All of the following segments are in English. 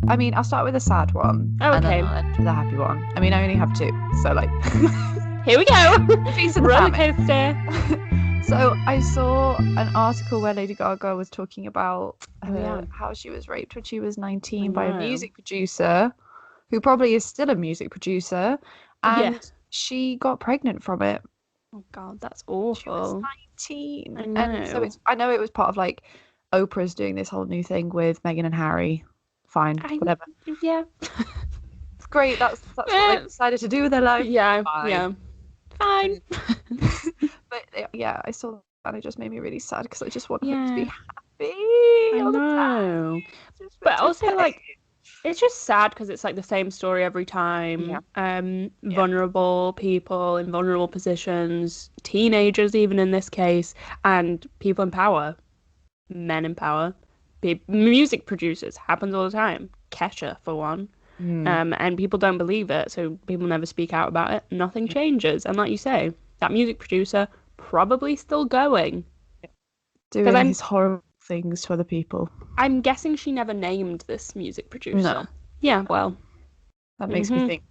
I mean, I'll start with a sad one. Oh, and okay. then I'll end with a happy one. I mean, I only have two, so like. Here we go. Feast of the Roller famine. coaster. So I saw an article where Lady Gaga was talking about yeah. how she was raped when she was 19 by a music producer, who probably is still a music producer, and she got pregnant from it. Oh God, that's awful. She was 19. I know. And so I know it was part of like Oprah's doing this whole new thing with Meghan and Harry. Fine, whatever. Yeah. It's great. That's what they decided to do with their life. Yeah. Fine. Yeah. Fine. But yeah, I saw that and it just made me really sad because I just want her to be happy. I know. But also like it's just sad because it's like the same story every time. Vulnerable people in vulnerable positions, teenagers even in this case, and people in power, men in power, music producers, happens all the time. Kesha for one. And people don't believe it, so people never speak out about it. Nothing changes. And like you say, that music producer probably still going. Doing his horrible things to other people. I'm guessing she never named this music producer. No. Yeah, well. That makes me think.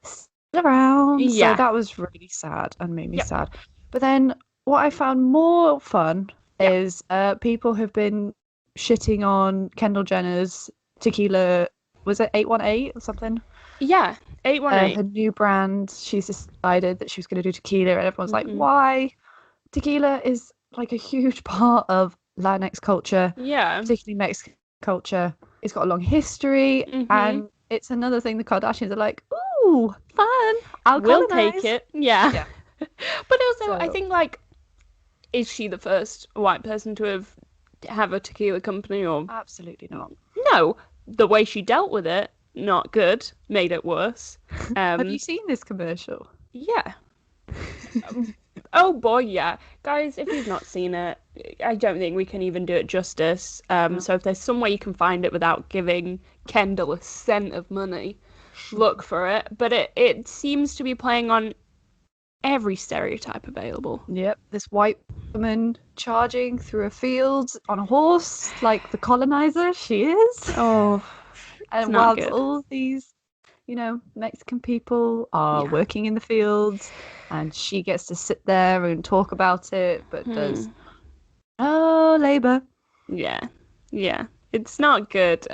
Still around. Yeah. So that was really sad and made me sad. But then what I found more fun is people have been shitting on Kendall Jenner's Tequila. Was it 818 or something? Yeah, 818. Her new brand. She's decided that she was going to do tequila, and everyone's like, why? Tequila is like a huge part of Latinx culture, particularly Mexican culture. It's got a long history, and it's another thing the Kardashians are like, ooh, fun. We'll take it. Yeah. But also, I think, like, is she the first white person to have a tequila company? Or absolutely not. No. The way she dealt with it, not good, made it worse. Have you seen this commercial? Yeah. Oh boy, yeah. Guys, if you've not seen it, I don't think we can even do it justice. So if there's some way you can find it without giving Kendall a cent of money, look for it. But it seems to be playing on every stereotype available. Yep, this white woman charging through a field on a horse, like the colonizer she is. Oh, and while all these, Mexican people are working in the fields, and she gets to sit there and talk about it, but does no labor. Yeah, it's not good.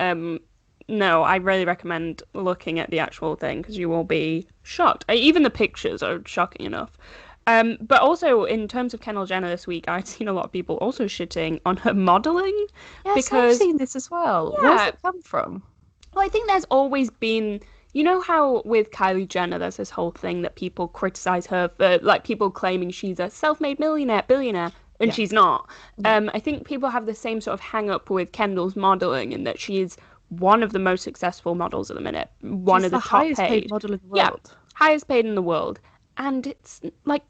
No, I really recommend looking at the actual thing because you will be shocked. Even the pictures are shocking enough. But also, in terms of Kendall Jenner this week, I've seen a lot of people also shitting on her modelling. Yes, because I've seen this as well. Yeah. Where's it come from? Well, I think there's always been... You know how with Kylie Jenner, there's this whole thing that people criticize her for, like, people claiming she's a self-made billionaire, and she's not. I think people have the same sort of hang-up with Kendall's modelling in that she's one of the most successful models at the minute. One of the top highest paid model in the world. Yeah, highest paid in the world. And it's like,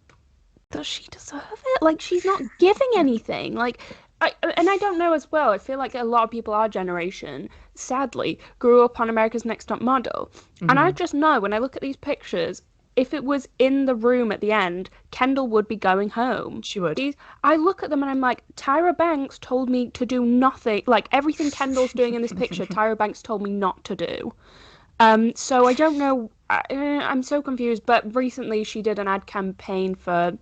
does she deserve it? Like, she's not giving anything. Like, I don't know as well. I feel like a lot of people our generation, sadly, grew up on America's Next Top Model. And I just know when I look at these pictures, if it was in the room at the end, Kendall would be going home. She would. I look at them and I'm like, Tyra Banks told me to do nothing. Like, everything Kendall's doing in this picture, Tyra Banks told me not to do. So I don't know. I'm so confused. But recently she did an ad campaign for,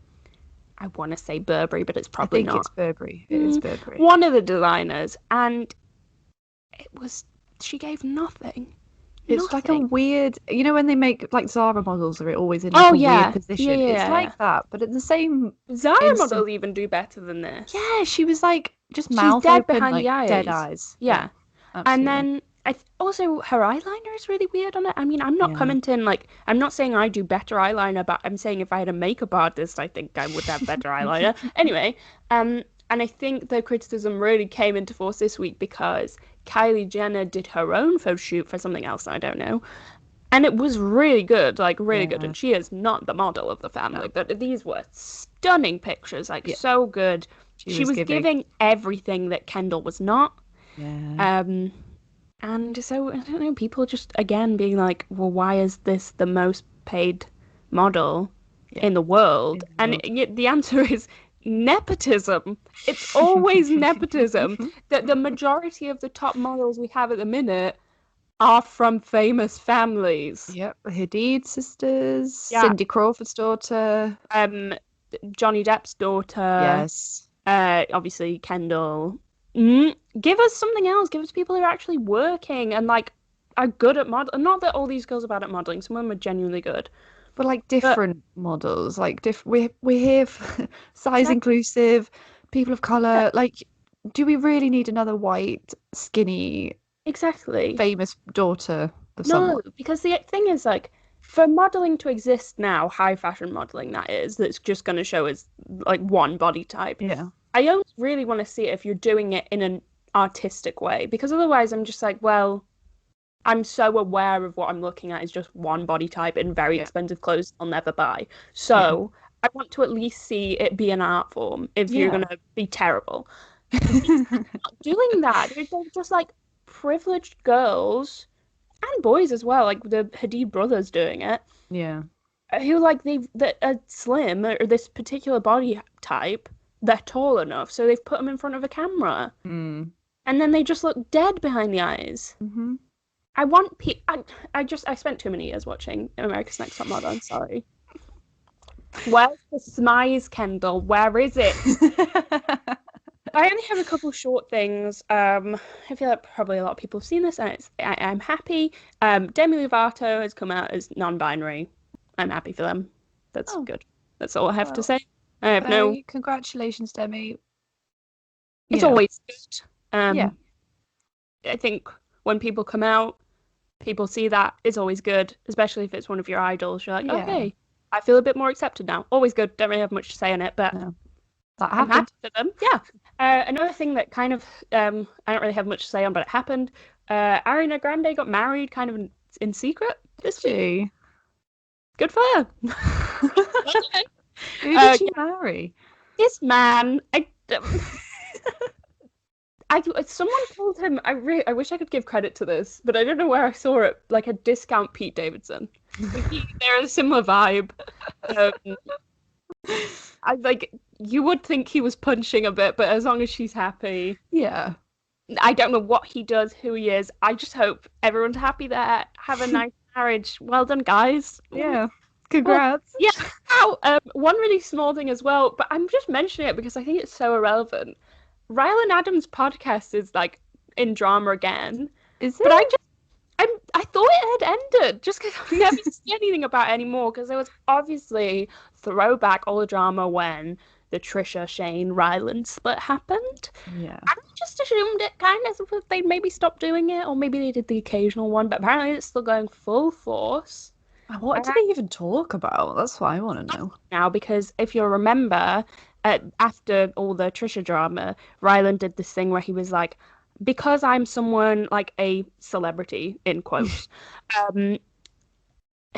I want to say Burberry, but it's probably not. I think it's Burberry. It is Burberry. One of the designers. And she gave nothing. It's like a weird, when they make like Zara models, are always in like a weird position. Yeah. It's like that, but at the same Zara models even do better than this. Yeah, she was like just She's mouth dead open, behind like the eyes. dead eyes. Yeah. And then also her eyeliner is really weird on it. I mean, I'm not commenting like I'm not saying I do better eyeliner, but I'm saying if I had a makeup artist, I think I would have better eyeliner. Anyway, and I think the criticism really came into force this week because Kylie Jenner did her own photo shoot for something else, I don't know. And it was really good, like really good. And she is not the model of the family, but these were stunning pictures, like so good. She was giving everything that Kendall was not. Yeah. And so, I don't know, people just, again, being like, well, why is this the most paid model in the world? And the answer is nepotism. It's always nepotism. The majority of the top models we have at the minute are from famous families. Yep, Hadid sisters, Cindy Crawford's daughter, Johnny Depp's daughter. Yes. Obviously Kendall. Give us something else. Give us people who are actually working and like are good at modeling. Not that all these girls are bad at modeling. Some of them are genuinely good. But like different models, like we're here for size inclusive, people of color. Yeah. Like, do we really need another white, skinny, famous daughter of someone? No, because the thing is, like, for modeling to exist now, high fashion modeling that's just going to show as like one body type. Yeah. I only really want to see it if you're doing it in an artistic way, because otherwise I'm just like, well, I'm so aware of what I'm looking at is just one body type in very expensive clothes I'll never buy. So I want to at least see it be an art form if you're going to be terrible. Not doing that. They're just like privileged girls and boys as well, like the Hadid brothers doing it. Yeah. Who like that are slim or this particular body type, they're tall enough, so they've put them in front of a camera. And then they just look dead behind the eyes. Mm-hmm. I want I spent too many years watching America's Next Top Model. I'm sorry. Where's the smize, Kendall? Where is it? I only have a couple short things. I feel like probably a lot of people have seen this, and I'm happy. Demi Lovato has come out as non-binary. I'm happy for them. That's good. That's all I have to say. I have no. Congratulations, Demi. It's always good. I think when people come out, people see that it's always good, especially if it's one of your idols. You're like, okay, I feel a bit more accepted now. Always good. Don't really have much to say on it, but that I'm happy for them. Yeah. Another thing that kind of I don't really have much to say on, but it happened. Ariana Grande got married kind of in secret this week. Good for her. Who did she marry? This man. Someone told him. I wish I could give credit to this, but I don't know where I saw it. Like a discount Pete Davidson. They're a similar vibe. You would think he was punching a bit, but as long as she's happy. Yeah. I don't know what he does, who he is. I just hope everyone's happy there. Have a nice marriage. Well done, guys. Yeah. Congrats. One really small thing as well, but I'm just mentioning it because I think it's so irrelevant. Ryland Adams Podcast is like in drama again. Is it? But I thought it had ended just because I never see anything about it anymore, because there was obviously throwback all the drama when the Trisha, Shane, Ryland split happened. Yeah. I just assumed it kind of they'd maybe stopped doing it, or maybe they did the occasional one, but apparently it's still going full force. What did they even talk about? That's what I want to know. Now, because if you'll remember, after all the Trisha drama, Ryland did this thing where he was like, because I'm someone like a celebrity, in quotes,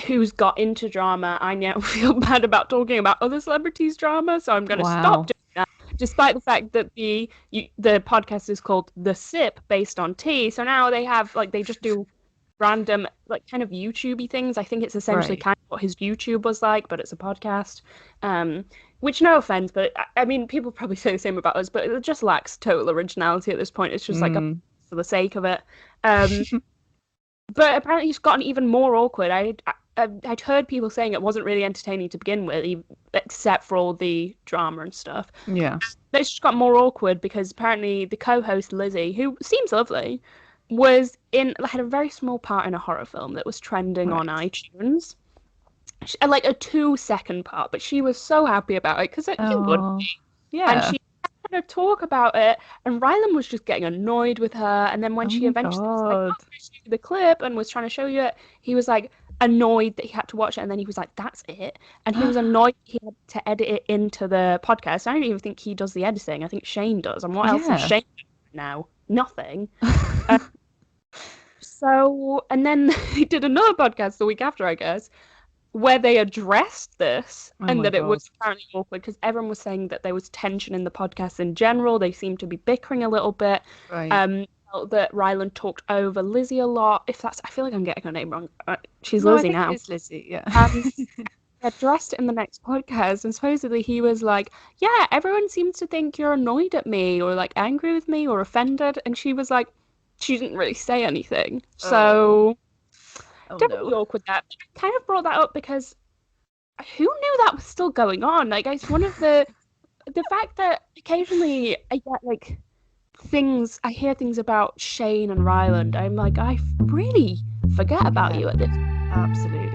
who's got into drama, I now feel bad about talking about other celebrities' drama, so I'm going to stop doing that, despite the fact that the podcast is called The Sip, based on tea. So now they have, like, they just do random, like, kind of YouTube-y things. I think it's essentially kind of what his YouTube was like, but it's a podcast. Which, no offense, but I mean, people probably say the same about us, but it just lacks total originality at this point. It's just like for the sake of it. But apparently it's gotten even more awkward. I'd heard people saying it wasn't really entertaining to begin with, except for all the drama and stuff. Yeah. But it's just got more awkward because apparently the co-host, Lizzie, who seems lovely, had a very small part in a horror film that was trending on iTunes. Like a 2-second part, but she was so happy about it because you would be. Yeah. And she had to talk about it, and Ryland was just getting annoyed with her. And then when she eventually was like, "Oh, I show you the clip," and was trying to show you it, he was like annoyed that he had to watch it, and then he was like, "That's it," and he was annoyed he had to edit it into the podcast. I don't even think he does the editing. I think Shane does. And what else is Shane doing now? Nothing. So, and then he did another podcast the week after, I guess, where they addressed this and that it was apparently awkward because everyone was saying that there was tension in the podcast in general. They seemed to be bickering a little bit. Right. That Ryland talked over Lizzie a lot. I feel like I'm getting her name wrong. She's Lizzie now. It's Lizzie, yeah. Addressed it in the next podcast, and supposedly he was like, "Yeah, everyone seems to think you're annoyed at me or like angry with me or offended," and she was like, she didn't really say anything. So definitely awkward that. I kind of brought that up because who knew that was still going on? Like, it's one of the fact that occasionally I get like I hear things about Shane and Ryland. I'm like, I really forget about you at this. Absolutely.